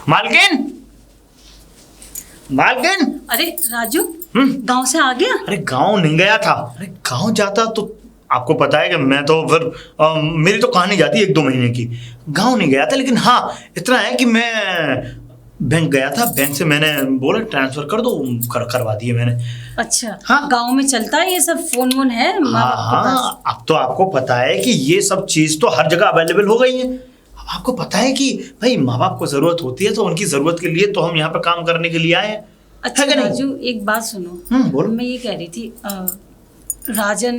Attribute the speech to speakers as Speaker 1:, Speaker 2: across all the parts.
Speaker 1: मालकिन, मालकिन।
Speaker 2: अरे राजू, गांव से आ गया?
Speaker 1: अरे गांव नहीं गया था। अरे गांव जाता तो आपको पता है कि मैं तो फिर मेरी तो कहानी जाती है 1-2 महीने की। गांव नहीं गया था, लेकिन हाँ इतना है कि मैं बैंक गया था। बैंक से मैंने बोला ट्रांसफर कर दो, करवा दिए मैंने।
Speaker 2: अच्छा।
Speaker 1: हाँ।
Speaker 2: गांव में चलता है ये सब, फोन वोन है माँ बाप के पास?
Speaker 1: हाँ, अब तो आपको पता है कि ये सब चीज तो हर जगह अवेलेबल हो गई है। अब आपको पता है कि भाई माँ बाप को जरूरत होती है तो उनकी जरूरत के लिए तो हम यहाँ पे काम करने के लिए आए हैं।
Speaker 2: अच्छा
Speaker 1: है कि नहीं?
Speaker 2: राजू, एक बात सुनो।
Speaker 1: बोलो।
Speaker 2: मैं ये कह रही थी, राजन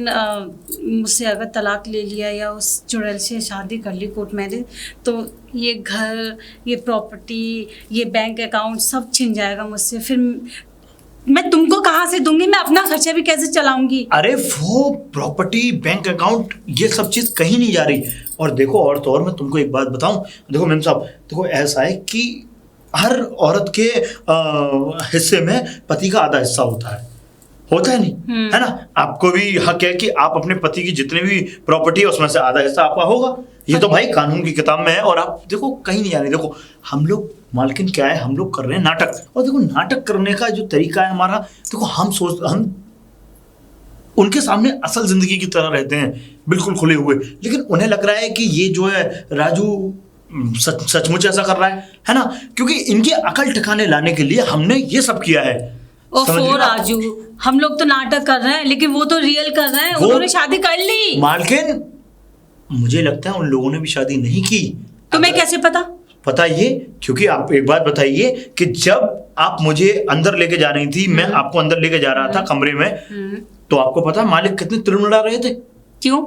Speaker 2: मुझसे अगर तलाक ले लिया या उस चुड़ैल से शादी कर ली कोर्ट मैरिज, तो ये घर, ये प्रॉपर्टी, ये बैंक अकाउंट सब छिन जाएगा मुझसे। फिर मैं तुमको कहाँ से दूंगी? मैं अपना खर्चा भी कैसे चलाऊंगी?
Speaker 1: अरे वो प्रॉपर्टी, बैंक अकाउंट, ये सब चीज कहीं नहीं जा रही। और देखो, और तो और मैं तुमको एक बात बताऊं, देखो मेम साहब, देखो ऐसा है कि हर औरत के हिस्से में पति का आधा हिस्सा होता है नहीं, है ना? आपको भी हक है कि आप अपने पति की जितनी भी प्रॉपर्टी है उसमें से आधा हिस्सा आपका होगा। ये तो भाई कानून की किताब में है। और आप देखो कहीं नहीं जाने। देखो हम लोग मालकिन क्या है, हम लोग कर रहे हैं नाटक। और देखो नाटक करने का जो तरीका है हमारा, देखो हम उनके सामने असल जिंदगी की तरह रहते हैं, बिल्कुल खुले हुए। लेकिन उन्हें लग रहा है कि ये जो है राजू सचमुच ऐसा कर रहा है ना? क्योंकि इनकी अकल ठिकाने लाने के लिए हमने ये सब किया है।
Speaker 2: ओफो राजू, हम लोग तो नाटक कर रहे हैं, लेकिन वो तो रियल कर रहे हैं। उन्होंने शादी कर ली।
Speaker 1: मालकिन मुझे लगता है उन लोगों ने भी शादी नहीं की।
Speaker 2: तुम्हें कैसे पता ये?
Speaker 1: क्योंकि आप एक बात बताइए कि जब आप मुझे अंदर लेके जा रही थी, मैं आपको अंदर लेके जा रहा था कमरे में, तो आपको पता है मालिक कितने तिड़मिड़ा रहे थे?
Speaker 2: क्यों?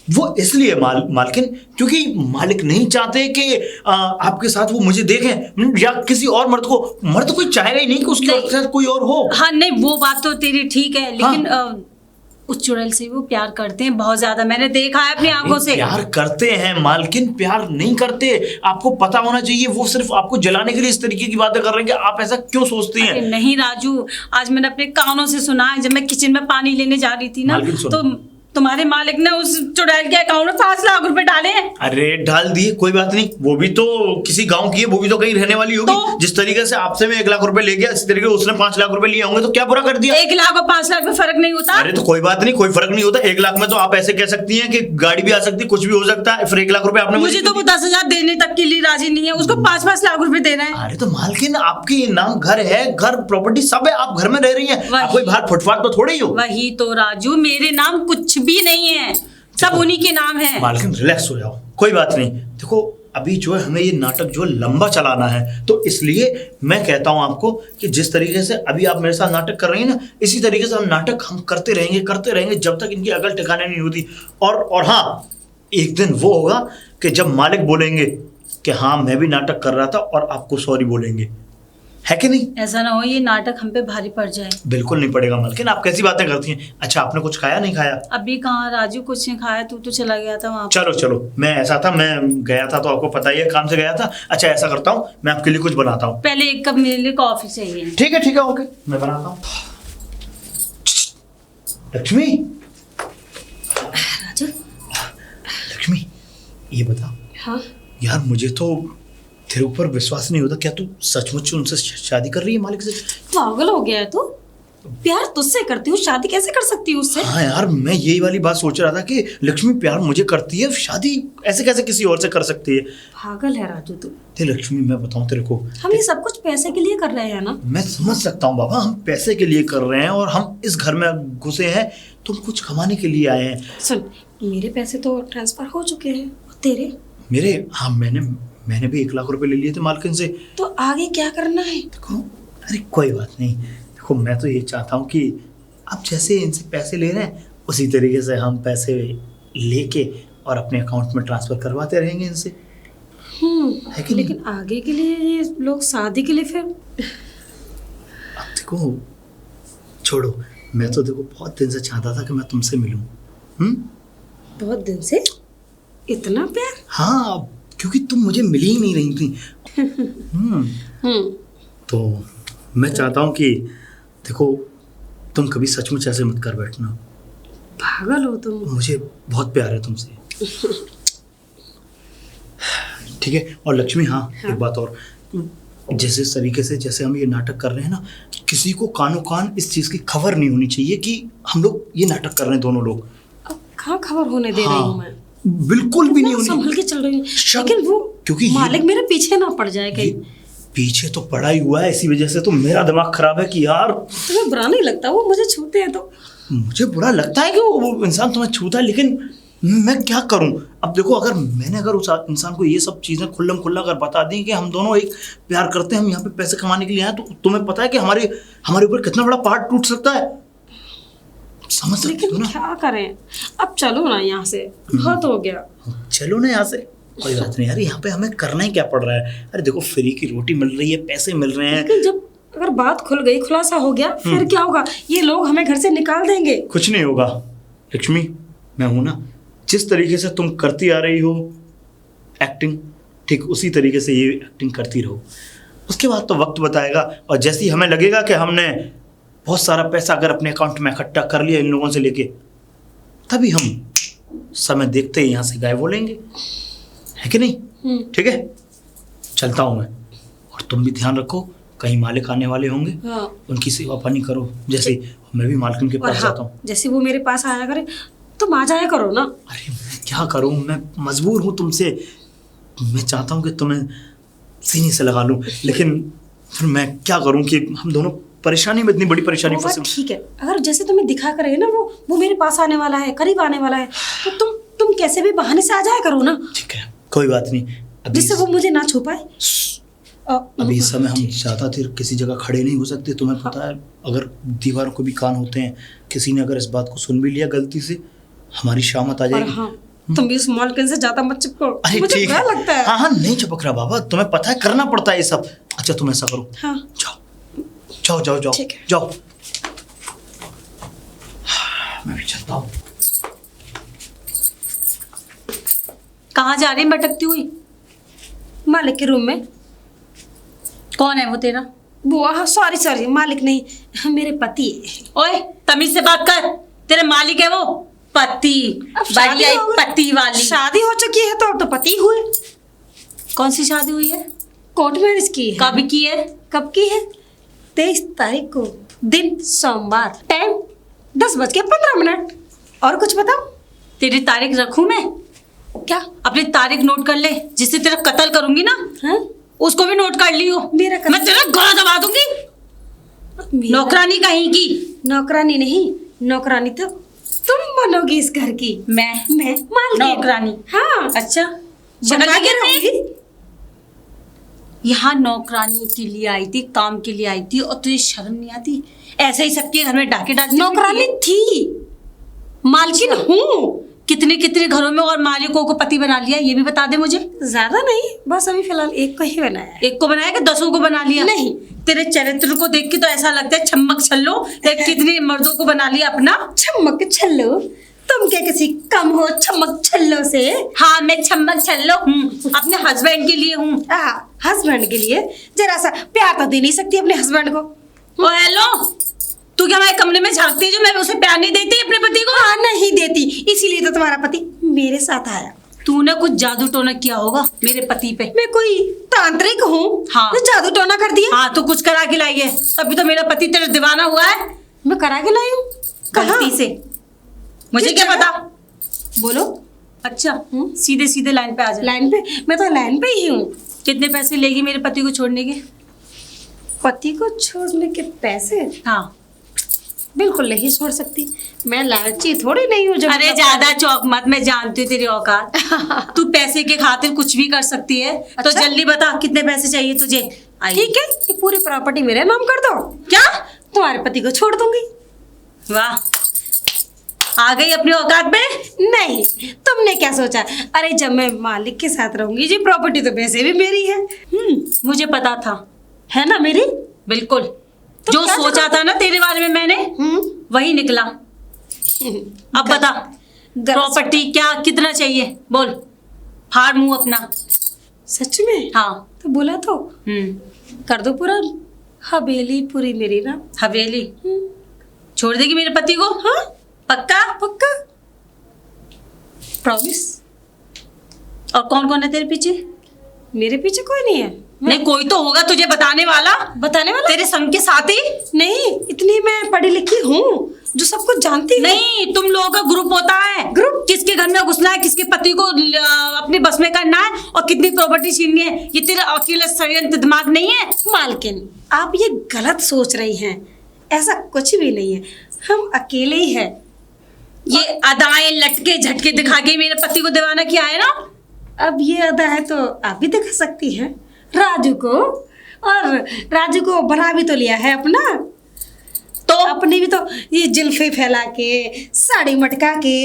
Speaker 1: वो इसलिए मालकिन, क्योंकि मालिक नहीं चाहते कि आपके साथ वो मुझे देखें, या किसी और मर्द कोई चाहेगा ही नहीं कि उसके साथ कोई और हो।
Speaker 2: हाँ नहीं, वो बात तो तेरी ठीक है, लेकिन उस चुड़ैल से वो प्यार करते हैं बहुत ज्यादा। मैंने देखा है अपनी आंखों से।
Speaker 1: प्यार करते हैं मालकिन, प्यार नहीं करते। आपको पता होना चाहिए, वो सिर्फ आपको जलाने के लिए इस तरीके की बातें कर रहे हैं कि आप ऐसा क्यों सोचती हैं?
Speaker 2: नहीं राजू, आज मैंने अपने कानों से सुना है। जब मैं किचन में पानी लेने जा रही थी ना, तो तुम्हारे मालिक ने उस चुड़ैल के अकाउंट में 5 लाख रुपए डाले हैं।
Speaker 1: अरे डाल दिए, कोई बात नहीं। वो भी तो किसी गांव की है, वो भी तो कहीं रहने वाली होगी। तो? जिस तरीके से आपसे मैं 1 लाख रुपए ले गया, इस तरीके उसने 5 लाख रुपए लिए होंगे, तो क्या बुरा कर दिया?
Speaker 2: 1 लाख और 5 लाख में फर्क नहीं होता?
Speaker 1: अरे तो कोई बात नहीं, कोई फर्क नहीं होता। 1 लाख में तो आप ऐसे कह सकती हैं कि गाड़ी भी आ सकती है, कुछ भी हो सकता है। फिर 1 लाख रुपए आपने
Speaker 2: मुझे तो वो 10,000 देने तक के लिए राजी नहीं है, उसको 5-5 लाख रुपए देना है।
Speaker 1: अरे तो मालकिन आपके नाम घर है, घर प्रॉपर्टी सब है, आप घर में रह रही हैं, आप कोई बाहर फुटपाथ पर थोड़ी हो।
Speaker 2: वही तो राजू, मेरे नाम कुछ भी नहीं है, सब उन्हीं के नाम है।
Speaker 1: मालकिन रिलैक्स हो जाओ, कोई बात नहीं। देखो अभी जो है हमें ये नाटक जो है लंबा चलाना है, तो इसलिए मैं कहता हूं आपको कि जिस तरीके से अभी आप मेरे साथ नाटक कर रही हैं ना, इसी तरीके से हम नाटक करते रहेंगे जब तक इनकी अकल ठिकाने नहीं होती। और हाँ, एक दिन वो होगा कि जब मालिक बोलेंगे कि हाँ मैं भी नाटक कर रहा था, और आपको सॉरी बोलेंगे, है कि नहीं?
Speaker 2: ऐसा ना हो ये नाटक हम पे भारी पड़ जाए।
Speaker 1: बिल्कुल नहीं पड़ेगा मालकिन, आप कैसी बातें करती हैं। अच्छा आपने कुछ खाया नहीं खाया?
Speaker 2: अभी कहाँ राजू, कुछ नहीं खाया, तू तो चला गया था वहाँ।
Speaker 1: चलो मैं ऐसा था, मैं गया था तो आपको पता ही है, काम से गया था। अच्छा ऐसा करता हूँ, मैं आपके लिए कुछ बनाता हूँ।
Speaker 2: पहले 1 कप मेरे लिए कॉफी चाहिए।
Speaker 1: ठीक है ओके, मैं बनाता हूँ। लक्ष्मी,
Speaker 2: राजू।
Speaker 1: लक्ष्मी ये बता।
Speaker 2: हाँ
Speaker 1: यार मुझे तो तेरे ऊपर विश्वास नहीं होता, क्या तू सचमुच उनसे शादी कर रही है मालिक से?
Speaker 2: पागल हो गया है तू? प्यार तुझसे करती हूँ, शादी कैसे कर सकती हूँ उससे?
Speaker 1: हाँ यार, मैं यही वाली बात सोच रहा था कि लक्ष्मी प्यार मुझे करती है, शादी ऐसे कैसे किसी और से कर सकती है?
Speaker 2: पागल है राजू तू।
Speaker 1: लक्ष्मी मैं बताऊं तेरे को,
Speaker 2: हम ये सब कुछ पैसे के लिए कर रहे हैं ना?
Speaker 1: मैं समझ सकता हूँ बाबा, हम पैसे के लिए कर रहे हैं और हम इस घर में घुसे हैं, तुम कुछ कमाने के लिए आए हैं।
Speaker 2: सुन, मेरे पैसे तो ट्रांसफर हो चुके हैं, तेरे?
Speaker 1: मेरे, हाँ मैंने भी 1 लाख रुपए ले लिए थे मालकिन से।
Speaker 2: तो आगे क्या करना है?
Speaker 1: देखो, अरे कोई बात नहीं। देखो मैं तो ये चाहता हूँ कि आप जैसे इनसे पैसे ले रहे हैं, उसी तरीके से हम पैसे लेके और अपने अकाउंट में ट्रांसफर करवाते रहेंगे इनसे। है कि
Speaker 2: लेकिन आगे के लिए ये लोग शादी के लिए फिर?
Speaker 1: अब देखो छोड़ो, मैं तो देखो बहुत दिन से चाहता था कि मैं तुमसे मिलूं।
Speaker 2: बहुत दिन से? इतना प्यार?
Speaker 1: हाँ, क्योंकि तुम मुझे मिल ही नहीं रही थी। तो मैं चाहता हूँ कि देखो तुम कभी सचमुच ऐसे मत कर बैठना।
Speaker 2: पागल हो तुम।
Speaker 1: मुझे बहुत प्यार है तुमसे। ठीक है। और लक्ष्मी, हाँ एक बात और, जैसे इस तरीके से जैसे हम ये नाटक कर रहे हैं ना, किसी को कानो कान इस चीज की खबर नहीं होनी चाहिए कि हम लोग ये नाटक कर रहे हैं दोनों लोग।
Speaker 2: अब कहाँ खबर होने दे रही हूँ मैं,
Speaker 1: बिल्कुल भी नहीं होनी।
Speaker 2: संभल के चल रही हूँ, लेकिन वो
Speaker 1: क्योंकि
Speaker 2: मालिक मेरे पीछे ना पड़ जाए कहीं।
Speaker 1: पीछे तो पड़ा ही हुआ है, इसी वजह से तो मेरा दिमाग खराब है कि यार
Speaker 2: तुम्हें बुरा नहीं लगता वो मुझे छूते हैं तो?
Speaker 1: मुझे बुरा लगता है कि वो इंसान तुम्हें छूता है, लेकिन मैं क्या करूं। अब देखो, अगर उस इंसान को ये सब चीजें खुल्लम खुल्ला अगर बता दी कि हम दोनों एक प्यार करते हैं, हम यहाँ पे पैसे कमाने के लिए आए, तो तुम्हें पता है कि हमारे ऊपर कितना बड़ा पहाड़ टूट सकता है। समझ सकते हो
Speaker 2: लेकिन
Speaker 1: ना?
Speaker 2: क्या करें, अब चलो ना यहाँ से, बहुत हो गया।
Speaker 1: चलो ना यहाँ से, कोई बात नहीं यार, यहाँ पे हमें करना ही क्या पड़ रहा है। अरे देखो, फ्री की रोटी मिल रही है, पैसे मिल रहे हैं।
Speaker 2: लेकिन जब अगर बात खुल गई, खुलासा हो गया, फिर क्या होगा? ये लोग हमें घर से निकाल देंगे।
Speaker 1: कुछ नहीं होगा लक्ष्मी, मैं हूं ना। जिस तरीके से तुम करती आ रही हो एक्टिंग, ठीक उसी तरीके से ये एक्टिंग करती रहो। उसके बाद तो वक्त बताएगा, और जैसे ही हमें लगेगा कि हमने बहुत सारा पैसा अगर अपने अकाउंट में इकट्ठा कर लिया इन लोगों से लेके, तभी हम समय देखते ही यहाँ से गायब हो लेंगे, है कि नहीं? ठीक है, चलता हूँ मैं। और तुम भी ध्यान रखो, कहीं मालिक आने वाले होंगे,
Speaker 2: हाँ।
Speaker 1: उनकी सेवा पानी करो। जैसे मैं भी मालकिन के पास जाता हूँ।
Speaker 2: जैसे वो मेरे पास आया करे, तुम आ जाया करो ना।
Speaker 1: अरे मैं क्या करूँ, मैं मजबूर हूँ तुमसे। मैं चाहता हूँ कि तुम्हें सीने से लगा लूँ, लेकिन फिर मैं क्या करूँ कि हम दोनों परेशानी में, इतनी बड़ी परेशानी
Speaker 2: वो बात
Speaker 1: फंसे।
Speaker 2: ठीक है, अगर जैसे तुम्हें दिखा करे ना वो मेरे पास आने वाला है, करीब आने वाला है, तो तुम कैसे भी बहाने से आ जाया करो ना।
Speaker 1: ठीक है, कोई बात नहीं।
Speaker 2: जिससे वो मुझे ना छू पाए।
Speaker 1: अभी इस समय हम ज़्यादा देर किसी जगह खड़े नहीं हो सकते। तुम्हें पता है, अगर दीवारों को भी कान होते हैं, किसी ने अगर इस बात को सुन भी लिया गलती से, हमारी शामत आ जाएगी।
Speaker 2: हाँ, तुम भी उस मालकिन से ज्यादा मत चिपको,
Speaker 1: अरे
Speaker 2: मुझे
Speaker 1: ठीक
Speaker 2: बुरा
Speaker 1: है,
Speaker 2: लगता है।
Speaker 1: हाँ हाँ, नहीं चिपक रहा बाबा, तुम्हें पता है करना पड़ता है ये सब। अच्छा तुम ऐसा करो,
Speaker 2: हाँ,
Speaker 1: जाओ जाओ जाओ
Speaker 2: ठीक है।
Speaker 1: जाओ, मैं भी चलता हूँ।
Speaker 2: कहाँ जा रही भटकती हुई? मालिक के रूम में।
Speaker 3: कौन है वो तेरा?
Speaker 2: वो सॉरी मालिक नहीं, मेरे पति।
Speaker 3: ओए तमीज से बात कर, तेरे मालिक है वो? पति? बढ़िया पति वाली।
Speaker 2: शादी हो चुकी है तो अब तो पति हुए।
Speaker 3: कौन सी शादी हुई है?
Speaker 2: कोर्ट मैरिज की है।
Speaker 3: कब की है?
Speaker 2: कब की है? 23 तारीख को, दिन सोमवार, टाइम 10:15। और कुछ बताओ?
Speaker 3: तेरी तारीख रखूं मैं?
Speaker 2: क्या?
Speaker 3: अपनी तारीख नोट कर ले, जिससे तेरा कत्ल करूंगी ना,
Speaker 2: हाँ?
Speaker 3: उसको भी नोट कर लियो।
Speaker 2: मेरा
Speaker 3: मैं तेरा गला दबा दूंगी। नौकरानी कहीं की।
Speaker 2: नौकरानी नहीं, नौकरानी तो तुम बनोगी इस घर की।
Speaker 3: मैं
Speaker 2: मालकिन।
Speaker 3: नौकरानी?
Speaker 2: हाँ।
Speaker 3: अच्छा,
Speaker 2: बनवा के रहूंगी।
Speaker 3: यहाँ नौकरानी के लिए आई थी, काम के लिए आई थी, और तुझे शर्म नहीं आती? ऐसे ही सबके घर में डाके डालती?
Speaker 2: नौकरानी थी, मालकिन हूँ।
Speaker 3: कितने कितने घरों में और मालिकों को पति बना लिया, ये भी बता दे मुझे।
Speaker 2: ज्यादा नहीं, बस अभी फिलहाल एक को ही बनाया है।
Speaker 3: एक को बनाया कि 10 को बना लिया?
Speaker 2: नहीं।
Speaker 3: तेरे चरित्र को देख के तो ऐसा लगता है छम्मक छल्लो, देख कितने मर्दों को बना लिया अपना।
Speaker 2: छम्मक छल्लो? तुम क्या किसी कम हो छम्मक छल्लो से?
Speaker 3: हाँ, मैं छम्मक छल्लो हूँ, अपने हस्बैंड के लिए हूँ।
Speaker 2: हस्बैंड के लिए जरा सा प्यार तो दे नहीं सकती अपने हस्बैंड को?
Speaker 3: ओ हेलो, तू क्या हमारे कमरे में झांकती है जो मैं उसे प्यार नहीं देती अपने पति को?
Speaker 2: हाँ, नहीं देती, इसीलिए तो तुम्हारा पति मेरे साथ आया।
Speaker 3: तूने कुछ जादू टोना किया होगा मेरे पति पे।
Speaker 2: मैं कोई तांत्रिक हूँ?
Speaker 3: हाँ।
Speaker 2: तो जादू टोना कर दिया?
Speaker 3: हाँ, तो कुछ करा के लाई है, तभी तो मेरा पति तेरा दीवाना हुआ है।
Speaker 2: मैं करा के लाई हूँ?
Speaker 3: गलती से। मुझे क्या पता?
Speaker 2: बोलो।
Speaker 3: अच्छा, सीधे सीधे लाइन पे आ जा।
Speaker 2: लाइन पे? मैं तो लाइन पे ही हूँ।
Speaker 3: कितने पैसे लेगी मेरे पति को छोड़ने के?
Speaker 2: पति को छोड़ने के पैसे?
Speaker 3: हाँ।
Speaker 2: बिल्कुल नहीं छोड़ सकती, मैं लालची थोड़ी नहीं हूँ।
Speaker 3: अरे ज्यादा चौक मत, मैं जानती हूँ तेरी औकात। तू पैसे के खातिर कुछ भी कर सकती है।
Speaker 2: अच्छा?
Speaker 3: तो जल्दी बता कितने पैसे चाहिए तुझे?
Speaker 2: ठीक है, ये पूरी प्रॉपर्टी मेरे नाम कर दो।
Speaker 3: क्या?
Speaker 2: तुम्हारे पति को छोड़ दूंगी।
Speaker 3: वाह, आ गई अपनी औकात पे।
Speaker 2: नहीं, तुमने क्या सोचा? अरे जब मैं मालिक के साथ रहूंगी जी, प्रॉपर्टी तो वैसे भी मेरी है।
Speaker 3: मुझे पता था।
Speaker 2: है ना मेरी?
Speaker 3: बिल्कुल,
Speaker 2: तो
Speaker 3: जो सोचा था ना तेरे बारे में मैंने, वही निकला। अब बता, प्रॉपर्टी क्या कितना चाहिए? बोल, फाड़ मुंह अपना।
Speaker 2: सच में?
Speaker 3: हाँ।
Speaker 2: तो बोला तो कर दो पूरा। हवेली पूरी मेरी ना।
Speaker 3: हवेली छोड़ देगी मेरे पति को?
Speaker 2: हाँ,
Speaker 3: पक्का?
Speaker 2: पक्का, प्रॉमिस।
Speaker 3: और कौन कौन है तेरे पीछे?
Speaker 2: मेरे पीछे कोई नहीं है।
Speaker 3: नहीं कोई तो होगा तुझे बताने वाला तेरे संग के साथी।
Speaker 4: नहीं, इतनी मैं पढ़ी लिखी हूँ जो सब कुछ जानती हूँ।
Speaker 3: नहीं, तुम लोगों का ग्रुप होता है।
Speaker 4: ग्रुप?
Speaker 3: किसके घर में घुसना है, किसके पति को अपने बस में करना है और कितनी प्रॉपर्टी छीननी है, ये तेरा अकेला षड्यंत्र दिमाग नहीं है?
Speaker 4: मालकिन, आप ये गलत सोच रही हैं। ऐसा कुछ भी नहीं है, हम अकेले ही हैं।
Speaker 3: ये अदाएं लटके झटके दिखा के मेरे पति को दीवाना किया है ना।
Speaker 4: अब ये अदा है तो आप भी दिखा सकती हैं राजू को, और राजू को बना भी तो लिया है अपना। तो अपनी भी तो ये जुल्फे फैला के, साड़ी मटका के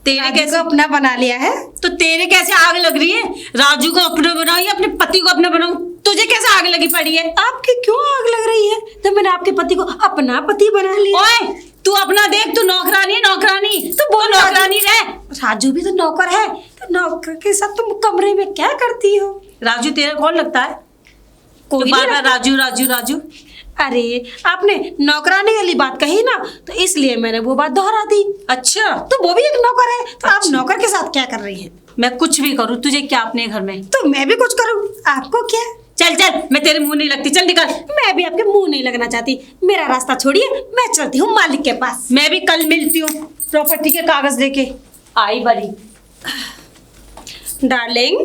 Speaker 3: तेरे कैसे
Speaker 4: अपना बना लिया है।
Speaker 3: तो तेरे कैसे आग लग रही है? राजू को अपना बनाओ या अपने पति को अपना बनाओ, तुझे कैसे आग लगी पड़ी है?
Speaker 4: आपकी क्यों आग लग रही है जब मैंने आपके पति को अपना पति बना लिया?
Speaker 3: ओए, तू अपना देख, तू नौकरानी है, नौकरानी तो बोल, नौकरानी रह।
Speaker 4: राजू भी तो नौकर है, तो नौकर के साथ तुम कमरे में क्या करती हो?
Speaker 3: राजू तेरा कौन लगता है?
Speaker 4: कोई
Speaker 3: बार
Speaker 4: नहीं
Speaker 3: बार राजू राजू राजू।
Speaker 4: अरे आपने नौकरानी वाली बात कही ना, तो इसलिए मैंने वो बात दोहरा दी।
Speaker 3: अच्छा,
Speaker 4: तो वो भी एक नौकर है, तो आप नौकर के साथ क्या कर रही हैं?
Speaker 3: मैं कुछ भी करूँ तुझे क्या अपने घर में?
Speaker 4: तो मैं भी कुछ करूँ, आपको क्या?
Speaker 3: चल चल, मैं तेरे मुंह नहीं लगती, चल निकल।
Speaker 4: मैं भी आपके मुंह नहीं लगना चाहती, मेरा रास्ता छोड़िए, मैं चलती हूँ मालिक के पास।
Speaker 3: मैं भी कल मिलती हूँ प्रॉपर्टी के कागज लेके। आई बड़ी।
Speaker 4: डार्लिंग,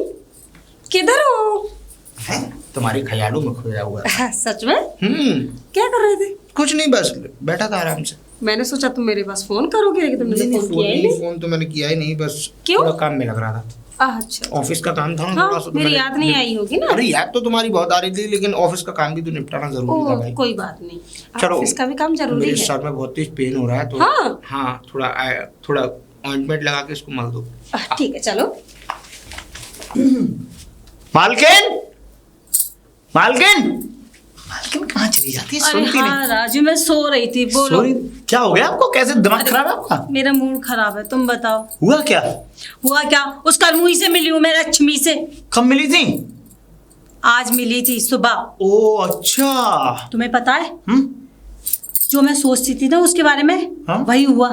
Speaker 4: किधर हो?
Speaker 5: है तुम्हारे ख्यालों में खोया हुआ है।
Speaker 4: सच में? क्या कर रहे थे?
Speaker 5: कुछ नहीं, बस बैठा था आराम से।
Speaker 4: मैंने सोचा तुम मेरे पास फोन करोगे, लेकिन तुमने
Speaker 5: नहीं,
Speaker 4: फोन किया ही नहीं।
Speaker 5: फोन तो मैंने किया ही नहीं, बस
Speaker 4: क्यों?
Speaker 5: थोड़ा काम में लग रहा था।
Speaker 4: अच्छा,
Speaker 5: ऑफिस का काम था ना
Speaker 4: हाँ,
Speaker 5: थोड़ा सा, तो
Speaker 4: मेरी
Speaker 5: मैंने-
Speaker 4: याद नहीं आई होगी ना।
Speaker 5: अरे याद तो तुम्हारी बहुत आ रही थी, लेकिन ऑफिस का काम भी तो निपटाना जरूरी था भाई।
Speaker 4: कोई बात नहीं,
Speaker 5: चलो,
Speaker 4: ऑफिस का भी काम जरूरी
Speaker 5: मेरे
Speaker 4: है।
Speaker 5: सर में बहुत तेज पेन हो रहा है, तो
Speaker 4: हाँ?
Speaker 5: हाँ, थोड़ा ऑइंटमेंट लगा के इसको मल दो।
Speaker 4: ठीक है, चलो।
Speaker 1: मालकिन, मालकिन, मालकिन कहाँ चली जाती है?
Speaker 3: अरे
Speaker 1: सुनती
Speaker 3: हाँ
Speaker 1: नहीं।
Speaker 3: राजू, मैं सो रही थी, बोलो।
Speaker 1: सॉरी, क्या हो गया आपको? कैसे दिमाग खराब है आपका?
Speaker 3: मेरा मूड खराब है, तुम बताओ।
Speaker 1: हुआ क्या?
Speaker 3: हुआ क्या? उस करमुई से मिली हूँ, मेरा लक्ष्मी से।
Speaker 1: कब मिली थी?
Speaker 3: आज मिली थी सुबह।
Speaker 1: ओ अच्छा।
Speaker 3: तुम्हें पता है
Speaker 1: हम्म,
Speaker 3: जो मैं सोचती थी ना उसके बारे में,
Speaker 1: हाँ?
Speaker 3: वही हुआ।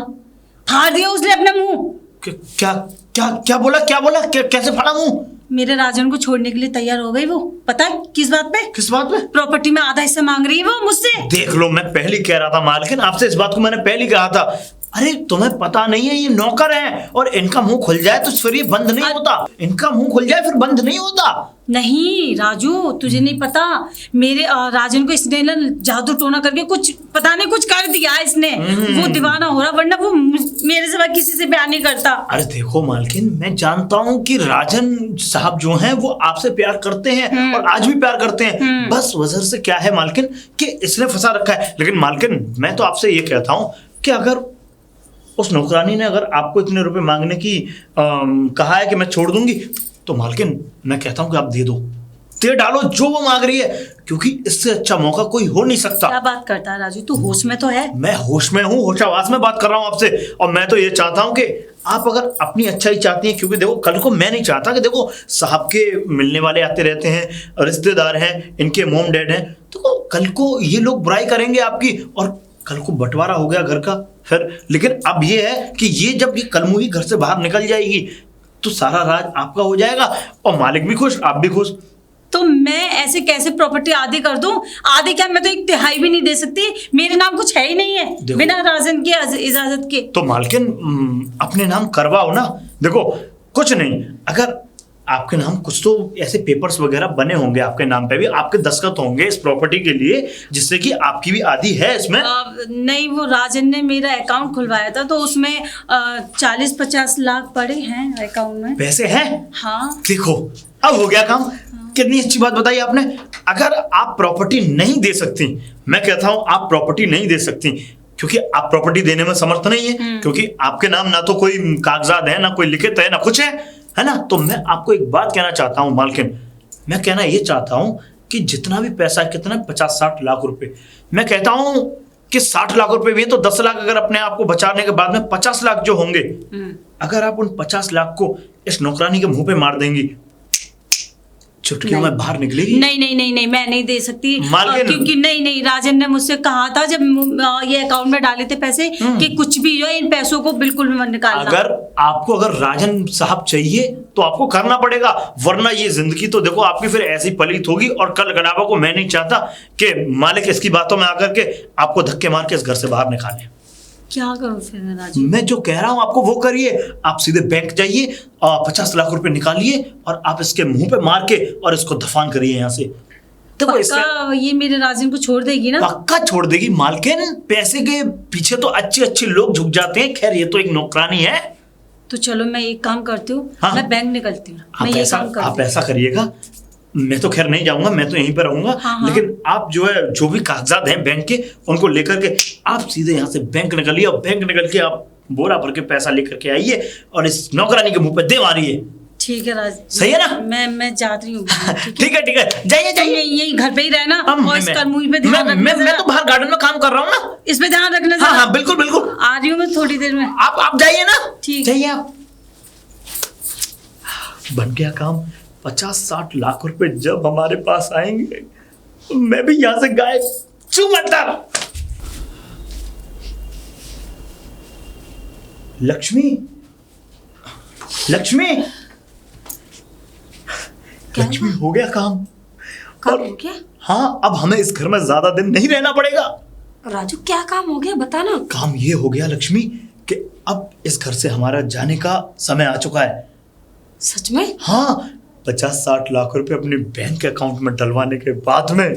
Speaker 3: फाड़ दिया उसने अपना मुंह।
Speaker 1: क्या क्या क्या बोला? क्या बोला? कैसे फाड़ा मुंह?
Speaker 3: मेरे राजन को छोड़ने के लिए तैयार हो गई वो। पता है किस बात पे?
Speaker 1: किस बात पे?
Speaker 3: प्रॉपर्टी में आधा हिस्सा मांग रही है वो मुझसे।
Speaker 1: देख लो, मैं पहले कह रहा था मालकिन आपसे, इस बात को मैंने पहले कहा था। अरे तुम्हें पता नहीं है, ये नौकर है और इनका मुंह खुल जाए तो फिर ये बंद नहीं होता। इनका मुंह खुल जाए फिर बंद नहीं होता।
Speaker 3: नहीं राजू, तुझे नहीं पता, मेरे राजन को इसने ना जादू टोना करके कुछ पता नहीं कुछ कर दिया इसने। वो दीवाना हो रहा, वरना वो मेरे सिवा किसी से प्यार नहीं करता।
Speaker 1: अरे देखो मालकिन, मैं जानता हूँ कि राजन साहब जो हैं वो आपसे प्यार करते हैं और आज भी प्यार करते हैं। बस वजह से क्या है मालकिन कि इसने फंसा रखा है। लेकिन मालकिन, मैं तो आपसे ये कहता हूँ कि अगर उस नौकरानी ने अगर आपको इतने रुपए मांगने की कहा है कि मैं छोड़ दूंगी, तो मालकिन मैं कहता हूं कि आप दे डालो जो वो मांग रही है, क्योंकि इससे अच्छा मौका कोई हो नहीं सकता।
Speaker 3: क्या बात करता है राजू, तू होश में तो है?
Speaker 1: मैं होश में हूँ, होशावास में बात कर रहा हूँ आपसे। और मैं तो ये चाहता हूँ कि आप अगर अपनी अच्छाई चाहती हैं, क्योंकि देखो कल को मैं नहीं चाहता कि देखो साहब के मिलने वाले आते रहते हैं, रिश्तेदार हैं, इनके मोम डैड हैं, तो कल को ये लोग बुराई करेंगे आपकी और कल को बंटवारा हो गया घर का फिर। लेकिन अब ये है कि ये जब ये कलमुही घर से बाहर निकल जाएगी तो सारा राज आपका हो जाएगा और मालिक भी खुश, आप भी खुश।
Speaker 3: तो मैं ऐसे कैसे प्रॉपर्टी आधी कर दूं? आधी क्या, मैं तो एक तिहाई भी नहीं दे सकती। मेरे नाम कुछ है ही नहीं है बिना राजन की इजाजत के।
Speaker 1: तो मालकिन अपने नाम करवाओ ना। देखो कुछ नहीं, अगर आपके नाम कुछ तो ऐसे पेपर्स वगैरह बने होंगे, आपके नाम पे भी आपके दस्तखत होंगे इस प्रॉपर्टी के लिए, जिससे कि आपकी भी आधी है इसमें।
Speaker 3: नहीं, वो राजन ने मेरा अकाउंट खुलवाया था तो उसमें 40-50 लाख पड़े हैं अकाउंट में।
Speaker 1: पैसे हैं?
Speaker 3: हाँ।
Speaker 1: देखो अब हो गया काम। कितनी अच्छी बात बताई आपने। अगर आप प्रॉपर्टी नहीं दे सकती, मैं कहता हूं आप प्रॉपर्टी नहीं दे सकती क्योंकि आप प्रॉपर्टी देने में समर्थ नहीं है, क्योंकि आपके नाम ना तो कोई कागजात है, ना कोई लिखित है, ना कुछ है ना। तो मैं आपको एक बात कहना चाहता हूं मालकिन, मैं कहना ये चाहता हूं कि जितना भी पैसा है, कितना 50-60 लाख रुपए, मैं कहता हूं कि 60 लाख रुपए भी है तो 10 लाख अगर अपने आप को बचाने के बाद में 50 लाख जो होंगे, अगर आप उन 50 लाख को इस नौकरानी के मुंह पे मार देंगी चुटकियों में बाहर निकलेगी।
Speaker 2: नहीं नहीं नहीं नहीं, मैं नहीं दे सकती।
Speaker 1: मालकिन।
Speaker 2: क्योंकि नहीं नहीं, राजन ने मुझसे कहा था जब ये अकाउंट में डाले थे पैसे कि कुछ भी जो है इन पैसों को बिल्कुल मत निकालना।
Speaker 1: अगर राजन साहब चाहिए तो आपको करना पड़ेगा, वरना ये जिंदगी तो देखो आपकी फिर ऐसी पलीत होगी। और कल गलाबा को मैं नहीं चाहता कि मालिक इसकी बातों में आकर के आपको धक्के मार के इस घर से बाहर निकाले।
Speaker 2: क्या करूं फिर मैं राजू?
Speaker 1: मैं जो कह रहा हूं आपको वो करिए। आप सीधे बैंक जाइए, 50 लाख रुपए निकालिए और आप इसके मुंह पे मार के और इसको दफान करिए यहाँ से। देखो
Speaker 2: पक्का ये मेरे राजन को छोड़ देगी ना?
Speaker 1: पक्का छोड़ देगी मालकिन। पैसे के पीछे तो अच्छे अच्छे लोग झुक जाते हैं। खैर ये तो एक नौकरानी है।
Speaker 2: तो चलो मैं एक काम करती हूँ,
Speaker 1: हाँ।
Speaker 2: मैं बैंक निकलती हूँ। मैं ये काम करती
Speaker 1: आप ऐसा करिएगा, मैं तो खैर नहीं जाऊंगा, मैं तो यहीं पर रहूंगा।
Speaker 2: हाँ, हाँ।
Speaker 1: लेकिन आप जो है जो भी कागजात हैं बैंक के उनको लेकर के आप सीधे यहाँ से बैंक निकलिए और बैंक निकल के आप बोरा भर के पैसा लेकर के आइए और इस नौकरानी के मुंह पे दे मारिए।
Speaker 2: ठीक है राज,
Speaker 1: सही है ना?
Speaker 2: मैं जाती हूँ।
Speaker 1: ठीक है जाइए जाइए।
Speaker 2: यही घर पे ही रहना और इसका मुंह पे ध्यान रखना।
Speaker 1: मैं तो बाहर गार्डन में काम कर रहा हूँ ना,
Speaker 2: इस पे ध्यान रखना।
Speaker 1: हाँ हाँ बिल्कुल बिल्कुल।
Speaker 2: आ रही हूँ मैं थोड़ी देर में।
Speaker 1: आप जाइए ना।
Speaker 2: ठीक।
Speaker 1: जाइए आप। बन गया काम। 50-60 लाख रुपए जब हमारे पास आएंगे मैं भी यहां से गायब। चुमंतर लक्ष्मी, लक्ष्मी, लक्ष्मी हो गया काम।
Speaker 4: काम हो गया?
Speaker 1: हाँ, अब हमें इस घर में ज्यादा दिन नहीं रहना पड़ेगा।
Speaker 4: राजू क्या काम हो गया बता ना।
Speaker 1: काम ये हो गया लक्ष्मी कि अब इस घर से हमारा जाने का समय आ चुका है।
Speaker 4: सच में?
Speaker 1: हाँ, 50-60 लाख रुपए अपने बैंक अकाउंट में डलवाने के बाद में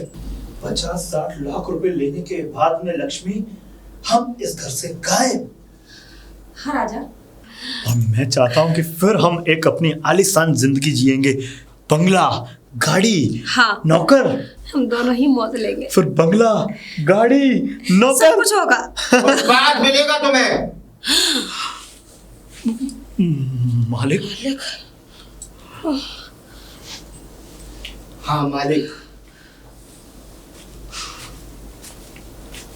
Speaker 1: 50-60 लाख रुपए लेने के बाद में लक्ष्मी हम इस घर से गायब।
Speaker 4: हाँ राजा।
Speaker 1: और मैं चाहता हूं कि फिर हम एक अपनी आलीशान जिंदगी जिएंगे। बंगला, गाड़ी,
Speaker 4: हाँ।
Speaker 1: नौकर।
Speaker 4: हम दोनों ही मौत लेंगे।
Speaker 1: फिर बंगला, गाड़ी, नौकर,
Speaker 4: सब कुछ होगा।
Speaker 5: उस बाद मिलेगा तुम्हें।
Speaker 1: मालिक।
Speaker 5: हाँ मालिक,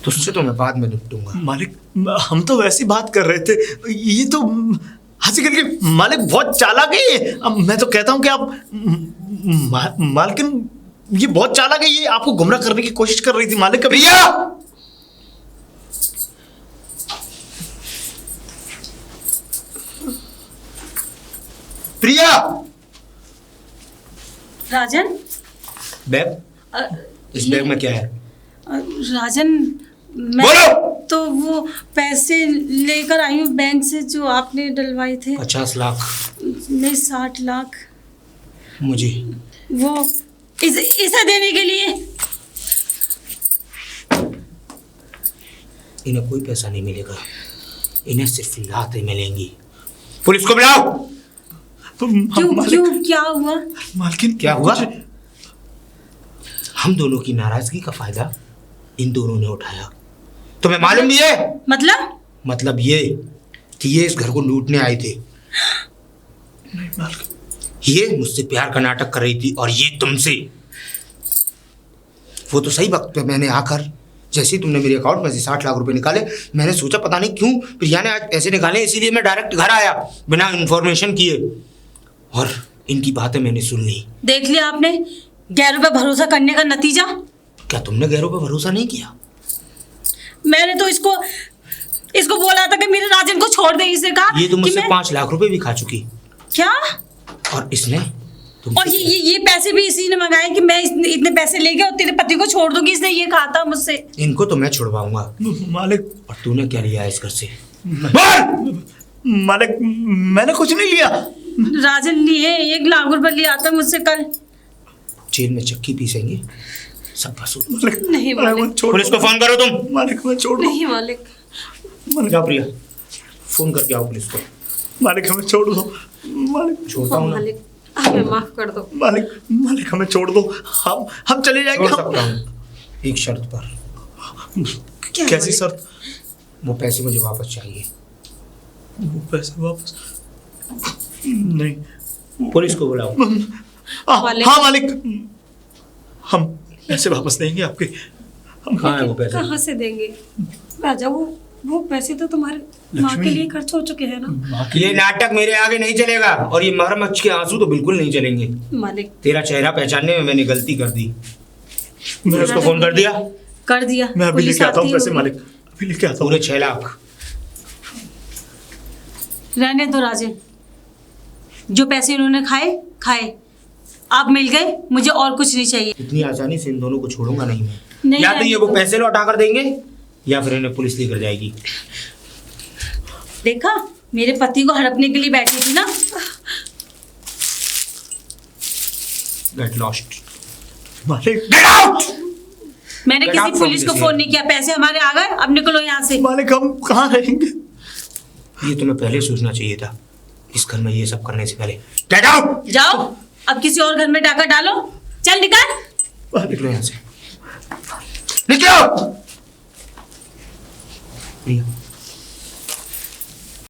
Speaker 5: तुझसे तो मैं बाद में निपटूंगा।
Speaker 1: मालिक हम तो वैसी बात कर रहे थे, ये तो हंसी करके मालिक बहुत चालाक है ये। अब मैं तो कहता हूँ कि आप मालकिन ये बहुत चालाक है, ये आपको गुमराह करने की कोशिश कर रही थी मालिक। कभी
Speaker 5: प्रिया, प्रिया,
Speaker 2: राजन,
Speaker 5: बैग, इस बैग में क्या है?
Speaker 2: राजन मैं
Speaker 5: बोलो।
Speaker 2: तो वो पैसे लेकर आई हूँ बैंक से जो आपने डलवाए थे।
Speaker 5: 50 लाख
Speaker 2: नहीं 60 लाख।
Speaker 5: मुझे
Speaker 2: वो इसे देने के लिए।
Speaker 5: इन्हें कोई पैसा नहीं मिलेगा, इन्हें सिर्फ लातें मिलेंगी। पुलिस को बुलाओ।
Speaker 2: क्यों क्यों क्या हुआ?
Speaker 1: मालकिन
Speaker 5: क्या हुआ? हम दोनों की नाराजगी का फायदा इन दोनों ने उठाया। तुम्हें मालूम भी है? मतलब ये कि ये इस घर को लूटने आए थे।
Speaker 1: नहीं मालकिन,
Speaker 5: ये मुझसे प्यार का नाटक कर रही थी और ये तुमसे। वो तो सही वक्त पे मैंने आकर, जैसे ही तुमने मेरे अकाउंट में से 60 लाख रुपए निकाले, मैंने सोचा पता नहीं क्यों प्रिया ने आज पैसे निकाले, इसीलिए मैं डायरेक्ट घर आया बिना इन्फॉर्मेशन किए और इनकी बातें मैंने सुन ली।
Speaker 2: देख लिया आपने गैरों पे भरोसा करने का नतीजा।
Speaker 5: क्या तुमने गैरों पे भरोसा नहीं किया?
Speaker 2: मैंने तो इसको बोला था कि मेरे राजन को छोड़ दे। इसने कहा
Speaker 5: ये तो मुझसे
Speaker 2: मैं...
Speaker 5: 5 लाख रुपए भी खा चुकी।
Speaker 2: क्या?
Speaker 5: और इसने
Speaker 2: और ये पैसे भी इसी ने मंगाए कि मैं इतने पैसे लेके और तेरे पति को छोड़ दूंगी, इसने ये कहा था मुझसे।
Speaker 5: इनको तो मैं छुड़वाऊंगा
Speaker 1: मालिक।
Speaker 5: और तूने क्या लिया है इस घर से?
Speaker 1: मालिक मैंने कुछ नहीं लिया।
Speaker 2: राजन लिए 1 लाख रुपए लिया था मुझसे कल।
Speaker 5: जेल में चक्की पीसेंगे सब वसूल।
Speaker 4: नहीं मालिक।
Speaker 5: पुलिस को फोन करो तुम।
Speaker 1: मालिक मैं छोड़ दो।
Speaker 4: नहीं मालिक।
Speaker 5: जाओ प्रिया, फोन करके आओ पुलिस को।
Speaker 1: मालिक हमें छोड़ दो। मालिक
Speaker 5: छोड़ता हूँ ना।
Speaker 4: मालिक हमें माफ कर दो।
Speaker 1: मालिक हमें छोड़ दो। हम चले जाएंगे।
Speaker 5: छोड़ सकता हूँ एक शर्त पर।
Speaker 1: कैसी शर्त?
Speaker 5: वो पैसे मुझे वापस चाहिए।
Speaker 1: वो पैसे वापस नहीं।
Speaker 5: पुलिस को बुलाओ।
Speaker 1: हाँ मालिक, हम पैसे वापस देंगे आपके।
Speaker 5: कहाँ है वो पैसे?
Speaker 4: कहाँ से देंगे राजा? वो वो पैसे तो तुम्हारे माँ के
Speaker 1: लक्ष्मी।
Speaker 4: लिए खर्च हो चुके हैं ना।
Speaker 5: ये नाटक मेरे आगे नहीं चलेगा, और ये मगरमच्छ के आंसू तो बिल्कुल नहीं चलेंगे।
Speaker 4: मालिक
Speaker 5: तेरा चेहरा पहचानने में मैंने गलती कर दी। मैंने उसको फोन कर दिया।
Speaker 2: कर दिया।
Speaker 1: मैं अभी
Speaker 2: पुलिस
Speaker 1: लेके आता हूँ
Speaker 2: आती
Speaker 1: पैसे
Speaker 2: होगी।
Speaker 1: मालिक, अभी लेके आता हूँ।
Speaker 5: पूरे 6 लाख।
Speaker 2: रहने दो राजन, जो पैसे इन्होंने खाए आप मिल गए, मुझे और कुछ नहीं चाहिए।
Speaker 5: इतनी आसानी से इन दोनों को छोड़ूंगा नहीं मैं।
Speaker 2: नहीं,
Speaker 5: या तो ये वो
Speaker 2: नहीं।
Speaker 5: पैसे लौटा कर देंगे, या फिर इन्हें पुलिस लेकर जाएगी।
Speaker 2: देखा, मेरे पति को हड़पने के लिए बैठी थी ना।
Speaker 5: Get lost.
Speaker 1: मालिक,
Speaker 5: गेट आउट।
Speaker 2: मैंने
Speaker 5: Get
Speaker 2: किसी
Speaker 5: out from
Speaker 2: पुलिस को
Speaker 5: this
Speaker 2: फोन
Speaker 5: here.
Speaker 2: नहीं किया, पैसे हमारे आ गए, अब निकलो यहाँ से।
Speaker 1: मालिक हम कहाँ रहेंगे?
Speaker 5: ये तुम्हें पहले सोचना चाहिए था, इस घर में ये सब करने से पहले। Get out.
Speaker 2: जाओ, अब किसी और घर में डाका डालो। चल निकल।
Speaker 5: निकलो यहाँ से, निकलो। प्रिया